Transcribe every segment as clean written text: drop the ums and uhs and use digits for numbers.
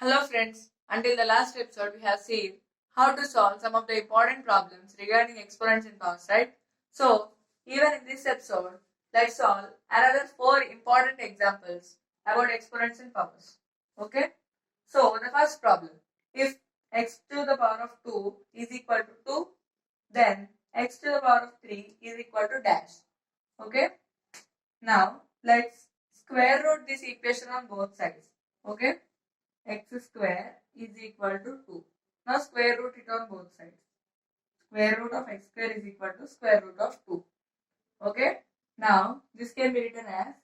Hello friends, until the last episode we have seen how to solve some of the important problems regarding exponents and powers, right? So, even in this episode, let's solve another 4 important examples about exponents and powers. Okay? So, the first problem, if x to the power of 2 is equal to 2, then x to the power of 3 is equal to dash. Okay? Now, let's square root this equation on both sides. Okay? X square is equal to 2. Now square root it on both sides. Square root of x square is equal to square root of 2. Okay. Now this can be written as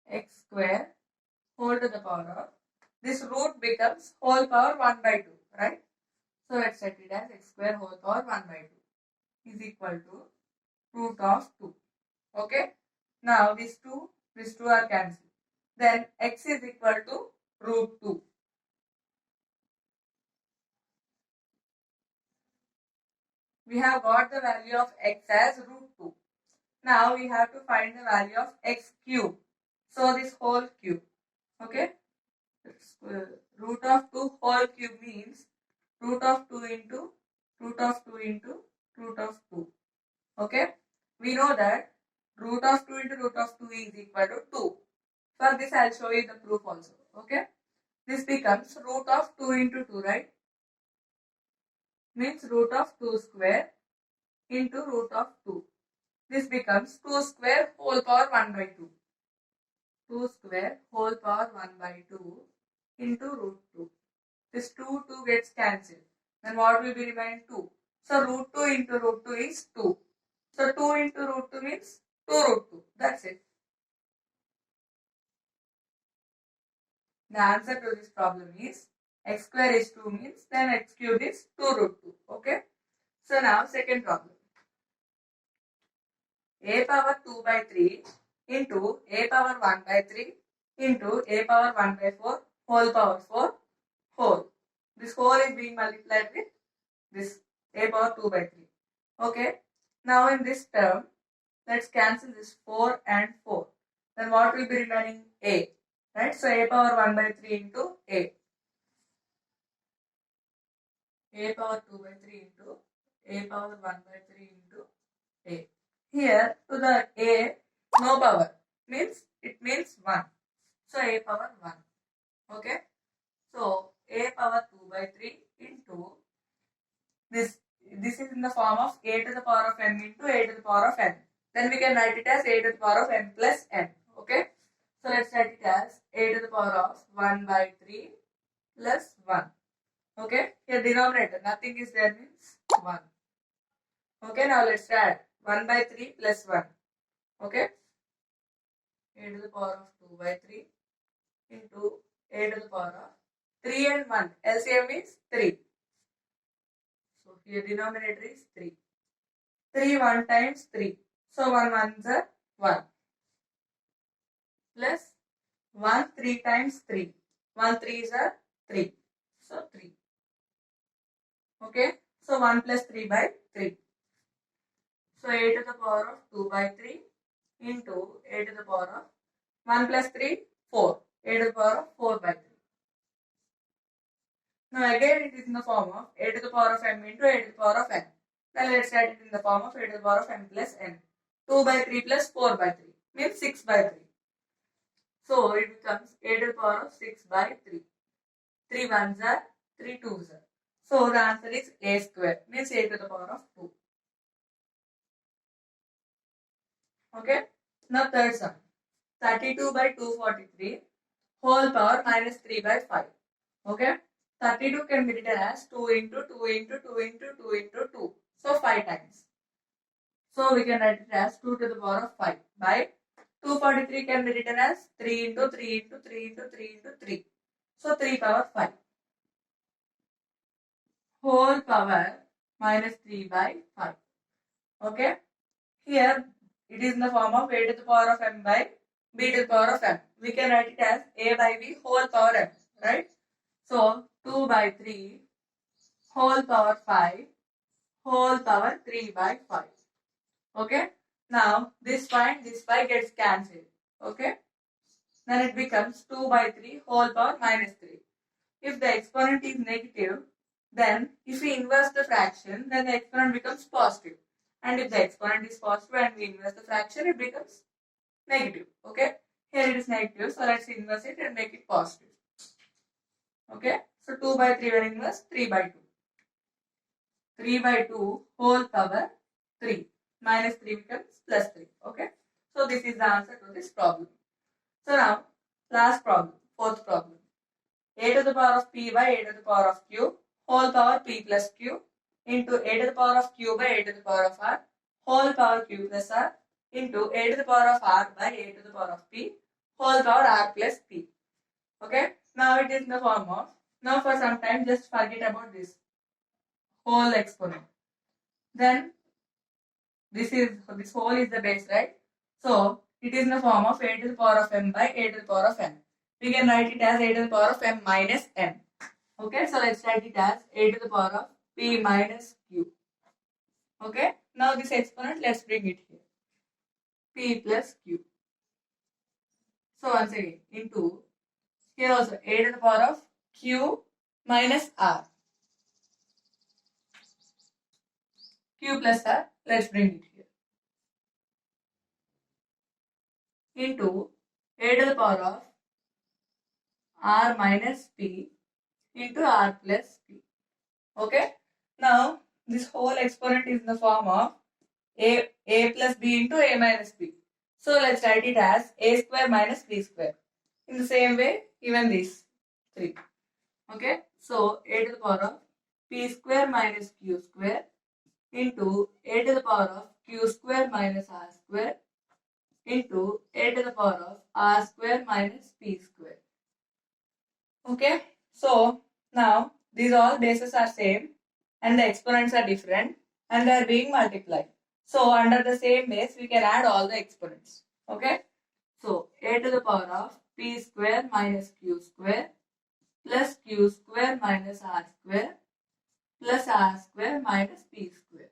x square whole to the power of. This root becomes whole power 1 by 2. Right. So let's set it as x square whole power 1 by 2 is equal to root of 2. Okay. Now these two are cancelled. Then x is equal to root 2. We have got the value of x as root 2. Now we have to find the value of x cube. So this whole cube. Okay. Root of 2 whole cube means root of 2 into root of 2 into root of 2. Okay. We know that root of 2 into root of 2 is equal to 2. For this I will show you the proof also. Okay. This becomes root of 2 into 2, right? Means root of 2 square into root of 2. This becomes 2 square whole power 1 by 2. 2 square whole power 1 by 2 into root 2. This 2 gets cancelled. Then what will be remain? 2. So root 2 into root 2 is 2. So 2 into root 2 means 2 root 2. That's it. The answer to this problem is x square is 2 means then x cube is 2 root 2. Okay. So now second problem. A power 2 by 3 into a power 1 by 3 into a power 1 by 4 whole power 4 whole. This whole is being multiplied with this a power 2 by 3. Okay. Now in this term, let's cancel this 4 and 4. Then what will be remaining? A. Right. So a power 1 by 3 into a. A power 2 by 3 into a power 1 by 3 into a. Here to the a no power means it means 1. So a power 1. Okay. So a power 2 by 3 into this is in the form of a to the power of m into a to the power of n. Then we can write it as a to the power of m plus n. Okay. So let's write it as a to the power of 1 by 3 plus 1. Okay. Here denominator nothing is there means 1. Okay. Now let's add 1 by 3 plus 1. Okay. A to the power of 2 by 3 into a to the power of 3 and 1. LCM is 3. So here denominator is 3. 3 1 times 3. So 1 1s are 1. Plus 1 3 times 3. 1 3s are 3. So 3. Okay. So 1 plus 3 by 3. So a to the power of 2 by 3 into a to the power of 1 plus 3 4. A to the power of 4 by 3. Now again it is in the form of a to the power of m into a to the power of n. Then let's write it in the form of a to the power of m plus n. 2 by 3 plus 4 by 3 means 6 by 3. So it becomes a to the power of 6 by 3. 3 1s are 3 2s are. So the answer is a square means a to the power of 2. Okay. Now third sum. 32 by 243 whole power minus 3 by 5. Okay. 32 can be written as 2 into 2 into 2 into 2 into 2. So 5 times. So we can write it as 2 to the power of 5 by 243 can be written as 3 into 3 into 3 into 3 into 3. So 3 power 5. Whole power minus 3 by 5. Okay. Here it is in the form of a to the power of m by b to the power of m. We can write it as a by b whole power m. Right. So 2 by 3 whole power 5 whole power 3 by 5. Okay. Now this 5 gets cancelled. Okay. Then it becomes 2 by 3 whole power minus 3. if the exponent is negative, then if we inverse the fraction, then the exponent becomes positive. And if the exponent is positive and we inverse the fraction, it becomes negative. Okay, here it is negative, so let's inverse it and make it positive. Okay, so 2 by 3 when inverse, 3 by 2. 3 by 2 whole power 3 minus 3 becomes plus 3. Okay, so this is the answer to this problem. So now last problem, fourth problem. A to the power of p by a to the power of q whole power p plus q into a to the power of q by a to the power of r whole power q plus r into a to the power of r by a to the power of p whole power r plus p. Okay, now it is in the form of, now for some time just forget about this whole exponent. Then this whole is the base, right? So it is in the form of a to the power of m by a to the power of n. We can write it as a to the power of m minus n. Okay, so let's write it as a to the power of p minus q. Okay, now this exponent, let's bring it here. P plus q. So once again, into here also a to the power of q minus r. Q plus r, let's bring it here. Into a to the power of r minus p into r plus p. Okay, now this whole exponent is in the form of a plus b into a minus b. So let's write it as a square minus b square. In the same way, even this 3. Okay, so a to the power of p square minus q square into a to the power of q square minus r square into a to the power of r square minus p square. Okay, so now these all bases are same and the exponents are different and they are being multiplied. So under the same base we can add all the exponents. Okay, so a to the power of p square minus q square plus q square minus r square plus r square minus p square.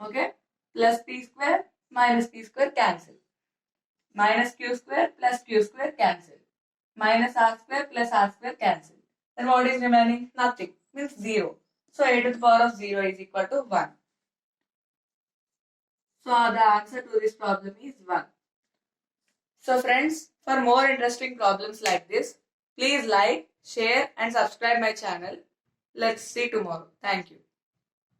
Okay, plus p square minus p square cancel. Minus q square plus q square cancel. Minus r square plus r square cancel. Then what is remaining? Nothing. Means 0. So a to the power of 0 is equal to 1. So the answer to this problem is 1. So friends, for more interesting problems like this, please like, share and subscribe my channel. Let's see tomorrow. Thank you.